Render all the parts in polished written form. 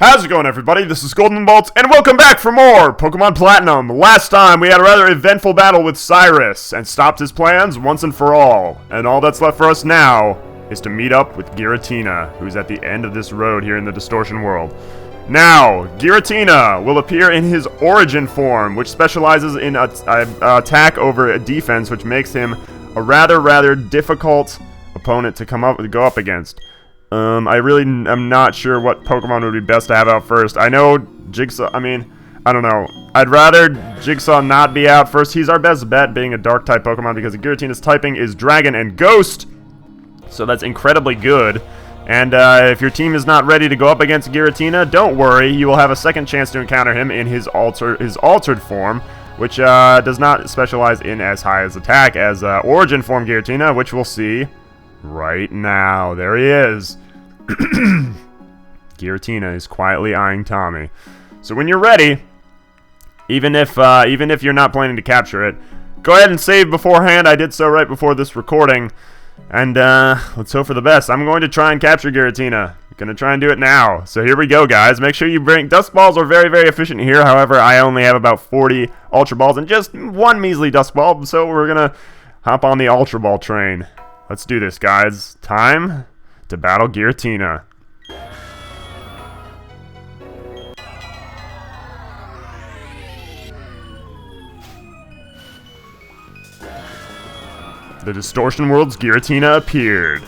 How's it going, everybody? This is GoldenboltLP, and welcome back for more Pokemon Platinum. Last time, we had a rather eventful battle with Cyrus, and stopped his plans once and for all. And all that's left for us now is to meet up with Giratina, who's at the end of this road here in the Distortion world. Now, Giratina will appear in his origin form, which specializes in attack over defense, which makes him a rather difficult opponent to go up against. I really am not sure what Pokemon would be best to have out first. I know Jigsaw, I don't know. I'd rather Jigsaw not be out first. He's our best bet, being a Dark-type Pokemon, because Giratina's typing is Dragon and Ghost. So that's incredibly good. And if your team is not ready to go up against Giratina, don't worry. You will have a second chance to encounter him in his altered form, which does not specialize in as high as attack as Origin form Giratina, which we'll see right now. There he is. Giratina is quietly eyeing Tommy. So when you're ready, even if you're not planning to capture it, go ahead and save beforehand. I did so right before this recording. And let's hope for the best. I'm going to try and capture Giratina. I'm going to try and do it now. So here we go, guys. Make sure you bring... Dust Balls are very efficient here. However, I only have about 40 Ultra Balls and just one measly Dust Ball. So we're going to hop on the Ultra Ball train. Let's do this, guys. Time to battle Giratina. The Distortion World's Giratina appeared.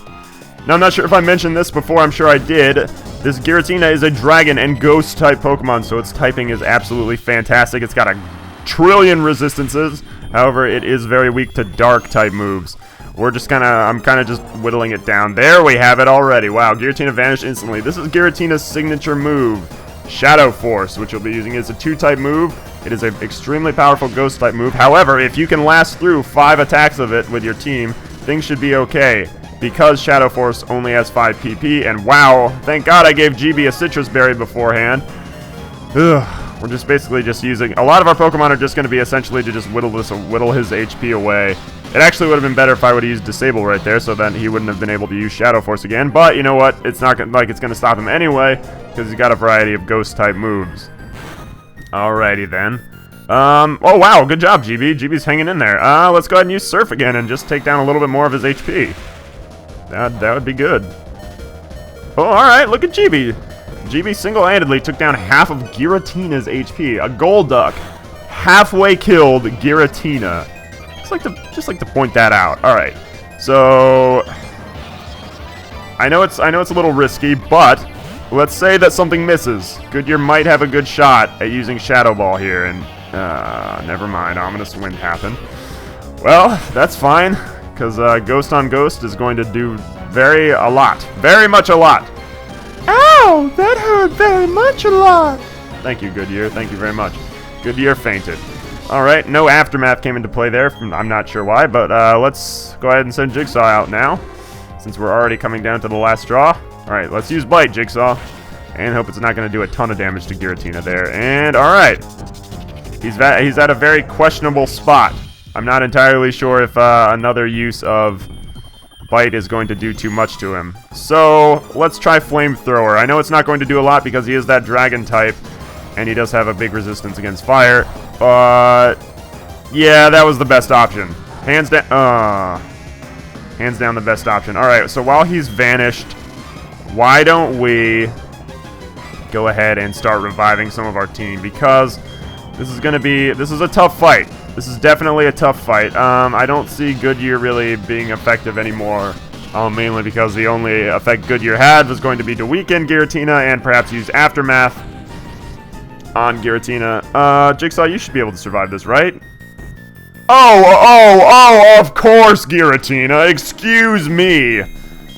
Now, I'm not sure if I mentioned this before. I'm sure I did. This Giratina is a Dragon and Ghost type Pokemon, so its typing is absolutely fantastic. It's got a trillion resistances. However, it is very weak to Dark type moves. I'm kind of just whittling it down. There we have it already. Wow, Giratina vanished instantly. This is Giratina's signature move, Shadow Force, which you'll be using as a 2-type move. It is an extremely powerful Ghost-type move. However, if you can last through 5 attacks of it with your team, things should be okay, because Shadow Force only has 5 PP, and wow, thank God I gave GB a Citrus Berry beforehand. Ugh, we're just basically just using... A lot of our Pokemon are just going to be essentially to just whittle his HP away. It actually would have been better if I would have used Disable right there, so then he wouldn't have been able to use Shadow Force again. But you know what? It's not like it's going to stop him anyway, because he's got a variety of Ghost-type moves. Alrighty then. Oh wow, good job, GB. GB's hanging in there. Let's go ahead and use Surf again and just take down a little bit more of his HP. That would be good. Oh, alright, look at GB. GB single-handedly took down half of Giratina's HP. A Golduck halfway killed Giratina. Just like to point that out. All right, so I know it's a little risky, but let's say that something misses. Goodyear might have a good shot at using Shadow Ball here, and never mind. Ominous Wind happened. Well, that's fine, because Ghost on Ghost is going to do very much a lot. Ow, that hurt very much a lot. Thank you, Goodyear. Thank you very much. Goodyear fainted. Alright, no Aftermath came into play there. I'm not sure why, but let's go ahead and send Jigsaw out now, since we're already coming down to the last draw. Alright, let's use Bite, Jigsaw, and hope it's not going to do a ton of damage to Giratina there. And alright, he's at a very questionable spot. I'm not entirely sure if another use of Bite is going to do too much to him. So, let's try Flamethrower. I know it's not going to do a lot because he is that Dragon type, and he does have a big resistance against fire. But yeah, that was the best option. Hands down the best option. Alright, so while he's vanished, why don't we go ahead and start reviving some of our team? Because this is a tough fight. This is definitely a tough fight. I don't see Goodyear really being effective anymore. Mainly because the only effect Goodyear had was going to be to weaken Giratina and perhaps use Aftermath on Giratina. Jigsaw, you should be able to survive this, right? Oh, of course, Giratina. Excuse me.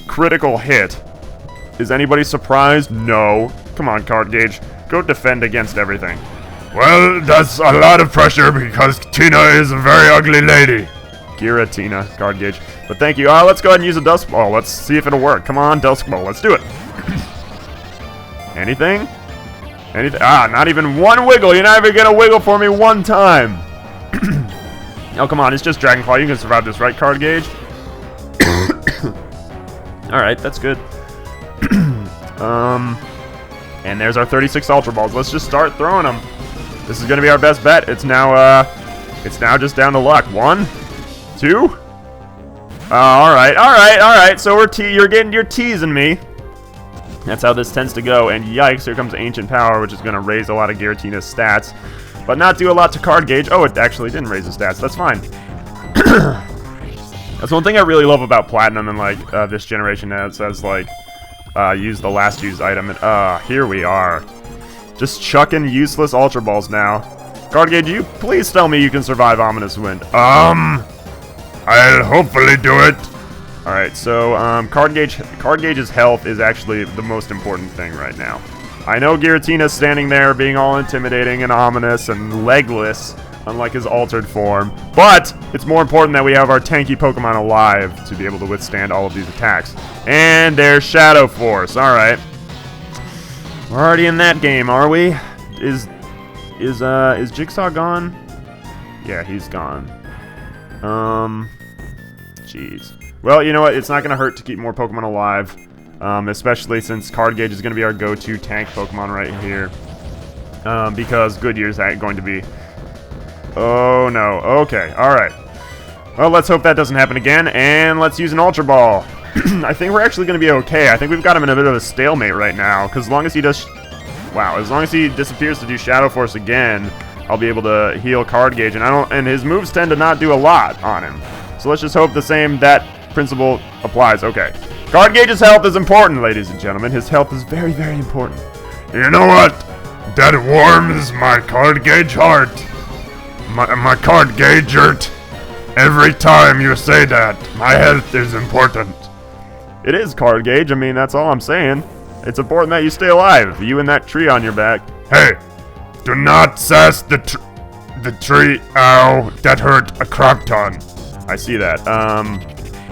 Critical hit. Is anybody surprised? No. Come on, Card Gauge. Go defend against everything. Well, that's a lot of pressure because Tina is a very ugly lady. Giratina, Card Gauge. But thank you. Let's go ahead and use a Dusk Ball. Let's see if it'll work. Come on, Dusk Ball. Let's do it. Anything? Not even one wiggle. You're not even gonna wiggle for me one time. Oh, come on. It's just Dragon Claw. You can survive this, right, Card Gauge? Alright, that's good. And there's our 36 Ultra Balls. Let's just start throwing them. This is going to be our best bet. It's now just down to luck. 1, 2. All right. So you're teasing me. That's how this tends to go. And yikes, here comes Ancient Power, which is going to raise a lot of Giratina's stats, but not do a lot to Card Gauge. Oh, it actually didn't raise the stats. That's fine. That's one thing I really love about Platinum and like this generation. Now it says like use the last used item, and here we are, just chucking useless Ultra Balls now. Card Gauge, you please tell me you can survive Ominous Wind. I'll hopefully do it. All right, so Card Gauge's health is actually the most important thing right now. I know Giratina's standing there being all intimidating and ominous and legless, unlike his altered form, but it's more important that we have our tanky Pokemon alive to be able to withstand all of these attacks. And there's Shadow Force. All right, we're already in that game, are we? Is Jigsaw gone? Yeah, he's gone. Jeez. Well, you know what? It's not gonna hurt to keep more Pokemon alive, especially since Card Gauge is gonna be our go-to tank Pokemon right here, because Goodyear's going to be. Oh no. Okay. All right. Well, let's hope that doesn't happen again, and let's use an Ultra Ball. I think we're actually going to be okay. I think we've got him in a bit of a stalemate right now, because as long as he does... Wow, as long as he disappears to do Shadow Force again, I'll be able to heal Card Gauge, and his moves tend to not do a lot on him. So let's just hope that principle applies. Okay. Card Gauge's health is important, ladies and gentlemen. His health is very, very important. You know what? That warms my Card Gauge heart. My Card Gauge hurt. Every time you say that, my health is important. It is, Card Gauge. I mean, that's all I'm saying. It's important that you stay alive. You and that tree on your back. Hey, do not sass the tree. Ow, that hurt a crap ton. I see that.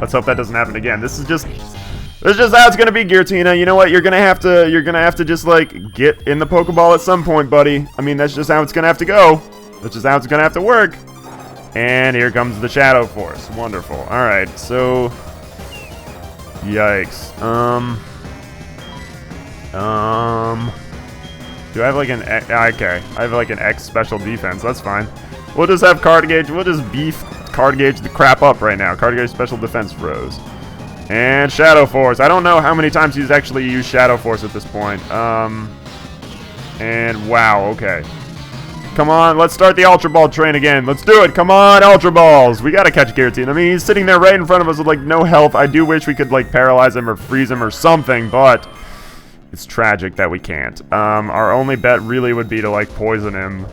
Let's hope that doesn't happen again. This is just how it's gonna be, Giratina. You know what? You're gonna have to just like get in the Pokeball at some point, buddy. I mean, that's just how it's gonna have to go. That's just how it's gonna have to work. And here comes the Shadow Force. Wonderful. All right, so yikes. Do I have like an okay? I have like an X special defense. That's fine. We'll just have Card Gauge. We'll just beef Card Gauge the crap up right now. Card Gauge special defense rose. And Shadow Force. I don't know how many times he's actually used Shadow Force at this point. And wow, okay. Come on, let's start the Ultra Ball train again. Let's do it. Come on, Ultra Balls. We gotta catch Giratina. I mean, he's sitting there right in front of us with like no health. I do wish we could like paralyze him or freeze him or something, but it's tragic that we can't. Our only bet really would be to like poison him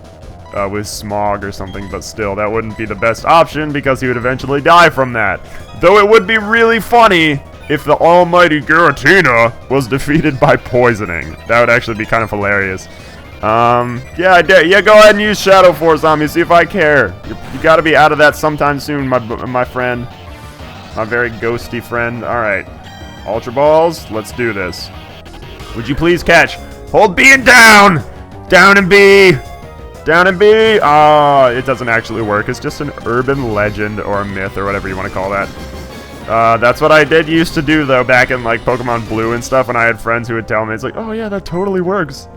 with Smog or something, but still, that wouldn't be the best option because he would eventually die from that. Though it would be really funny if the almighty Giratina was defeated by poisoning. That would actually be kind of hilarious. Yeah, go ahead and use Shadow Force on me, see if I care. You gotta be out of that sometime soon, my friend. My very ghosty friend. Alright. Ultra Balls, let's do this. Would you please catch? Hold B and down! Down and B! Down and B! Ah, it doesn't actually work. It's just an urban legend or a myth or whatever you want to call that. That's what I did used to do, though, back in, like, Pokemon Blue and stuff, when I had friends who would tell me, it's like, oh, yeah, that totally works.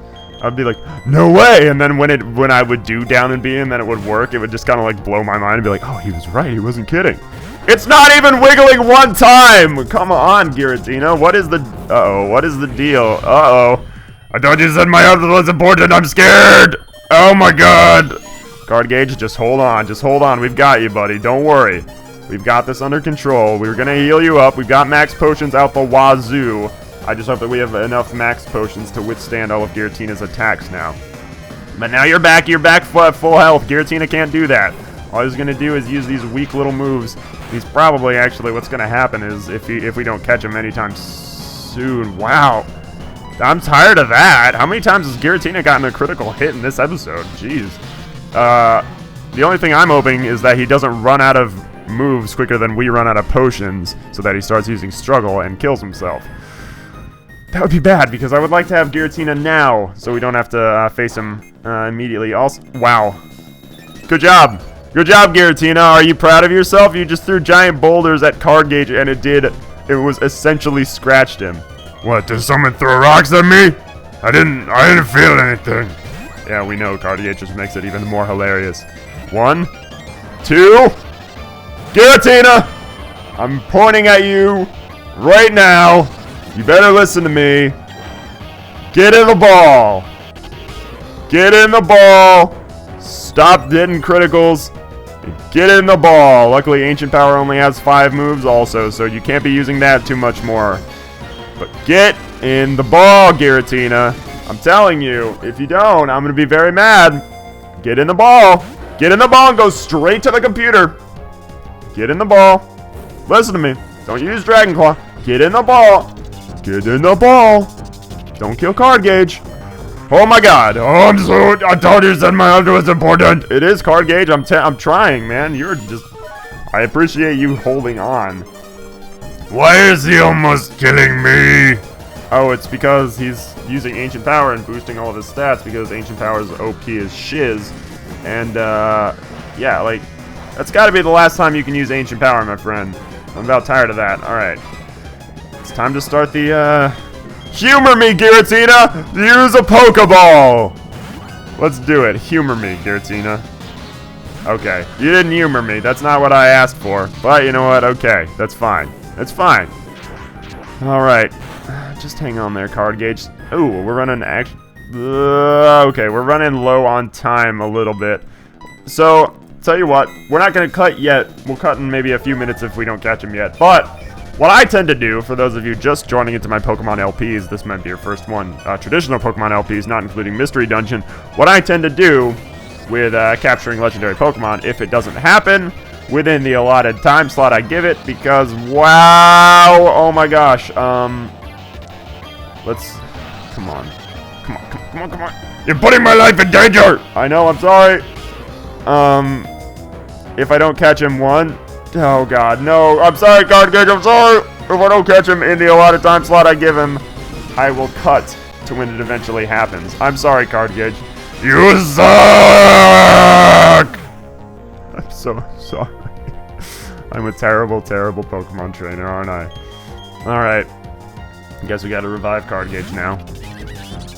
I'd be like, no way! And then when I would do down and B and then it would work, it would just kind of, like, blow my mind and be like, oh, he was right, he wasn't kidding. It's not even wiggling one time! Come on, Giratina, what is the... Uh-oh, what is the deal? Uh-oh. I thought you said my health was important, I'm scared! Oh my god! Card Gauge, just hold on, we've got you, buddy, don't worry. We've got this under control, we're gonna heal you up, we've got max potions out the wazoo. I just hope that we have enough max potions to withstand all of Giratina's attacks now. But now you're back full health. Giratina can't do that. All he's gonna do is use these weak little moves. He's probably actually what's gonna happen is if we don't catch him anytime soon. Wow, I'm tired of that. How many times has Giratina gotten a critical hit in this episode? Jeez. The only thing I'm hoping is that he doesn't run out of moves quicker than we run out of potions, so that he starts using Struggle and kills himself. That would be bad, because I would like to have Giratina now, so we don't have to face him immediately. Also, wow. Good job. Good job, Giratina. Are you proud of yourself? You just threw giant boulders at Card Gauge, and it was essentially scratched him. What, did someone throw rocks at me? I didn't feel anything. Yeah, we know, Cardigan just makes it even more hilarious. 1, 2, Giratina! I'm pointing at you right now. You better listen to me. Get in the ball. Get in the ball. Stop getting criticals. Get in the ball. Luckily, Ancient Power only has 5 moves also, so you can't be using that too much more. But get in the ball, Giratina. I'm telling you, if you don't, I'm going to be very mad. Get in the ball. Get in the ball and go straight to the computer. Get in the ball. Listen to me. Don't use Dragon Claw. Get in the ball. Get in the ball. Don't kill Card Gauge. Oh my god. Oh, I thought you said my health was important. It is, Card Gauge. I'm trying, man. You're just... I appreciate you holding on. Why is he almost killing me? Oh, it's because he's using Ancient Power and boosting all of his stats because Ancient Power's OP is shiz. And, yeah, like, that's gotta be the last time you can use Ancient Power, my friend. I'm about tired of that. Alright. It's time to start the, Humor me, Giratina! Use a Pokeball! Let's do it. Humor me, Giratina. Okay. You didn't humor me. That's not what I asked for. But, you know what? Okay. That's fine. That's fine. Alright. Just hang on there, Card Gauge. Ooh, we're running okay, we're running low on time a little bit. So, tell you what, we're not going to cut yet. We'll cut in maybe a few minutes if we don't catch him yet. But, what I tend to do, for those of you just joining into my Pokemon LPs, this might be your first one, traditional Pokemon LPs, not including Mystery Dungeon, what I tend to do with capturing legendary Pokemon, if it doesn't happen within the allotted time slot I give it, because, wow, oh my gosh, let's, come on. You're putting my life in danger! I know, I'm sorry. If I don't catch him oh god, no, I'm sorry, Card Gauge, I'm sorry. If I don't catch him in the allotted time slot I give him, I will cut to when it eventually happens. I'm sorry, Card Gauge. You suck! I'm so sorry. I'm a terrible, terrible Pokemon trainer, aren't I? Alright. I guess we gotta revive Card Gauge now.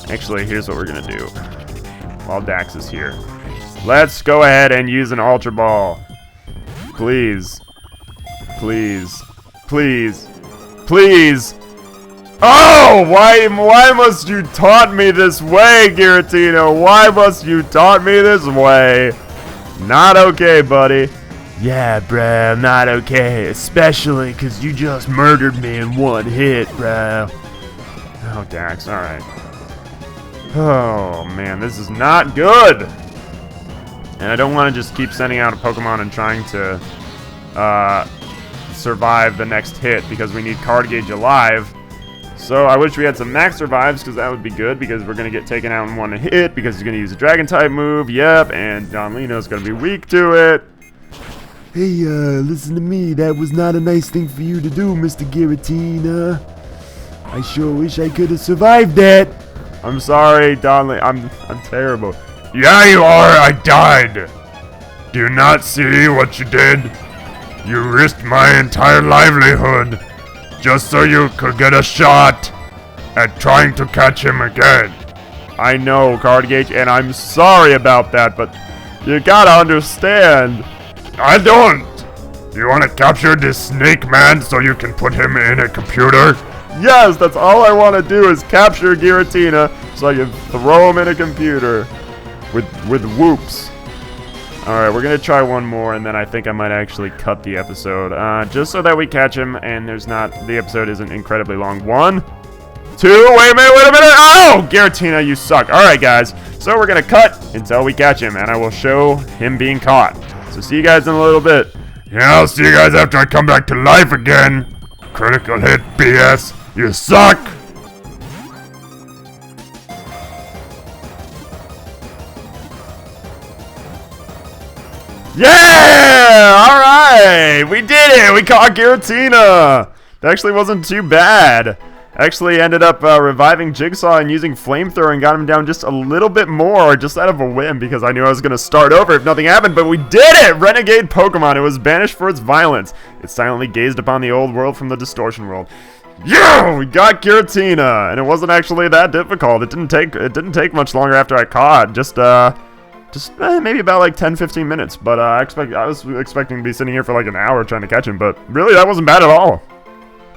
Actually, here's what we're gonna do. While Dax is here. Let's go ahead and use an Ultra Ball. Please. Please. Please. Please. Oh! Why must you taunt me this way, Giratina? Why must you taunt me this way? Not okay, buddy. Yeah, bruh, not okay. Especially because you just murdered me in one hit, bruh. Oh, Dax, alright. Oh, man, this is not good. And I don't want to just keep sending out a Pokemon and trying to survive the next hit because we need Card Gauge alive. So I wish we had some max revives because that would be good because we're going to get taken out in one hit because he's going to use a Dragon type move. Yep, and Don Lino's going to be weak to it. Hey, listen to me. That was not a nice thing for you to do, Mr. Giratina. I sure wish I could have survived that. I'm sorry, Donley. I'm terrible. Yeah, you are. I died. Do you not see what you did? You risked my entire livelihood just so you could get a shot at trying to catch him again. I know, Card Gauge, and I'm sorry about that, but you gotta understand. I don't. You want to capture this snake man so you can put him in a computer? Yes, that's all I want to do is capture Giratina so I can throw him in a computer with whoops. Alright, we're going to try one more, and then I think I might actually cut the episode. Just so that we catch him, and the episode isn't incredibly long. 1, 2, wait a minute! Oh! Giratina, you suck. Alright, guys. So we're going to cut until we catch him, and I will show him being caught. So see you guys in a little bit. Yeah, I'll see you guys after I come back to life again. Critical hit BS. You suck! Yeah! Alright! We did it! We caught Giratina! That actually wasn't too bad. Actually ended up reviving Jigsaw and using Flamethrower and got him down just a little bit more, just out of a whim, because I knew I was going to start over if nothing happened, but we did it! Renegade Pokemon. It was banished for its violence. It silently gazed upon the old world from the distortion world. Yeah, we got Giratina, and it wasn't actually that difficult. It didn't take much longer after I caught. Just maybe about like 10-15 minutes. But I was expecting to be sitting here for like an hour trying to catch him. But really, that wasn't bad at all.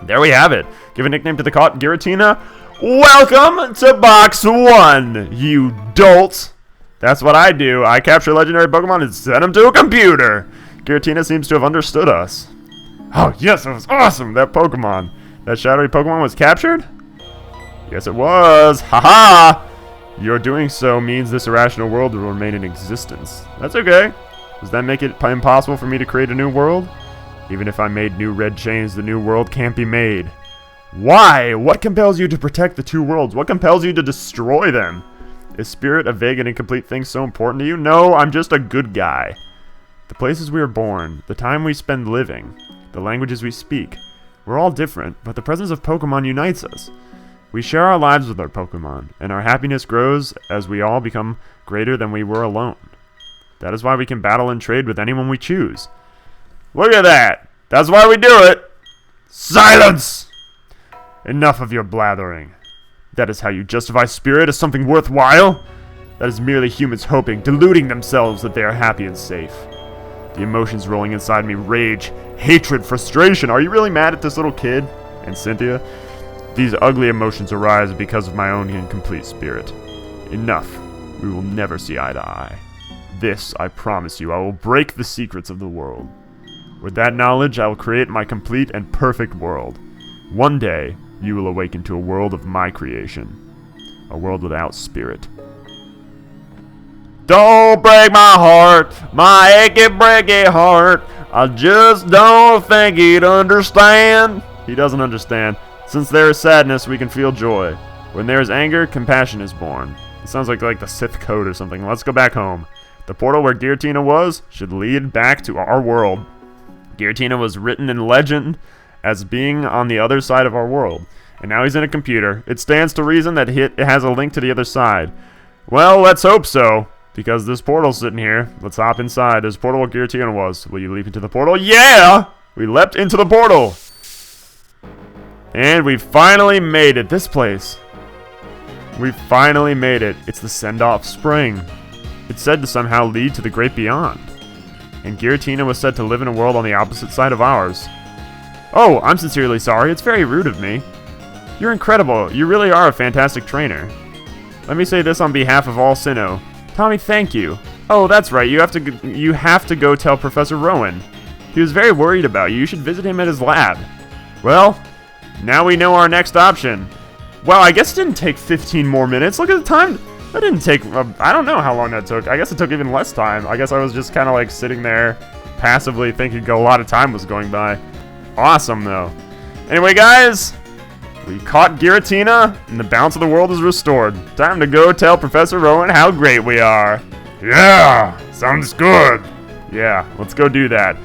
There we have it. Give a nickname to the caught Giratina. Welcome to Box 1, you dolt. That's what I do. I capture legendary Pokemon and send them to a computer. Giratina seems to have understood us. Oh, yes, that was awesome, that Pokemon. That shadowy Pokemon was captured? Yes, it was. Haha! Your doing so means this irrational world will remain in existence. That's okay. Does that make it impossible for me to create a new world? Even if I made new red chains, the new world can't be made. Why? What compels you to protect the two worlds? What compels you to destroy them? Is spirit a vague and incomplete thing so important to you? No, I'm just a good guy. The places we are born, the time we spend living, the languages we speak, we're all different, but the presence of Pokemon unites us. We share our lives with our Pokemon, and our happiness grows as we all become greater than we were alone. That is why we can battle and trade with anyone we choose. Look at that! That's why we do it! Silence! Enough of your blathering. That is how you justify spirit as something worthwhile? That is merely humans hoping, deluding themselves that they are happy and safe. The emotions rolling inside me: rage, hatred, frustration. Are you really mad at this little kid? And Cynthia? These ugly emotions arise because of my own incomplete spirit. Enough. We will never see eye to eye. This, I promise you, I will break the secrets of the world. With that knowledge, I will create my complete and perfect world. One day, you will awaken to a world of my creation. A world without spirit. Don't break my heart, my achy breaky heart. I just don't think he'd understand. He doesn't understand. Since there is sadness, we can feel joy. When there is anger, compassion is born. It sounds like the Sith code or something. Let's go back home. The portal where Giratina was should lead back to our world. Giratina was written in legend as being on the other side of our world. And now he's in a computer. It stands to reason that it has a link to the other side. Well, let's hope so. Because this portal's sitting here. Let's hop inside. There's a portal where Giratina was. Will you leap into the portal? Yeah! We leapt into the portal! And we finally made it. This place. We finally made it. It's the Send-Off Spring. It's said to somehow lead to the great beyond. And Giratina was said to live in a world on the opposite side of ours. Oh, I'm sincerely sorry. It's very rude of me. You're incredible. You really are a fantastic trainer. Let me say this on behalf of all Sinnoh. Tommy, thank you. Oh, that's right. You have to go tell Professor Rowan. He was very worried about you. You should visit him at his lab. Well, now we know our next option. Wow, I guess it didn't take 15 more minutes. Look at the time. That didn't take... I don't know how long that took. I guess it took even less time. I guess I was just kind of like sitting there passively thinking a lot of time was going by. Awesome, though. Anyway, guys, we caught Giratina, and the balance of the world is restored. Time to go tell Professor Rowan how great we are. Yeah, sounds good. Yeah, let's go do that.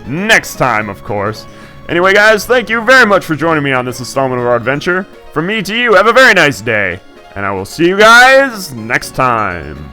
Next time, of course. Anyway, guys, thank you very much for joining me on this installment of our adventure. From me to you, have a very nice day. And I will see you guys next time.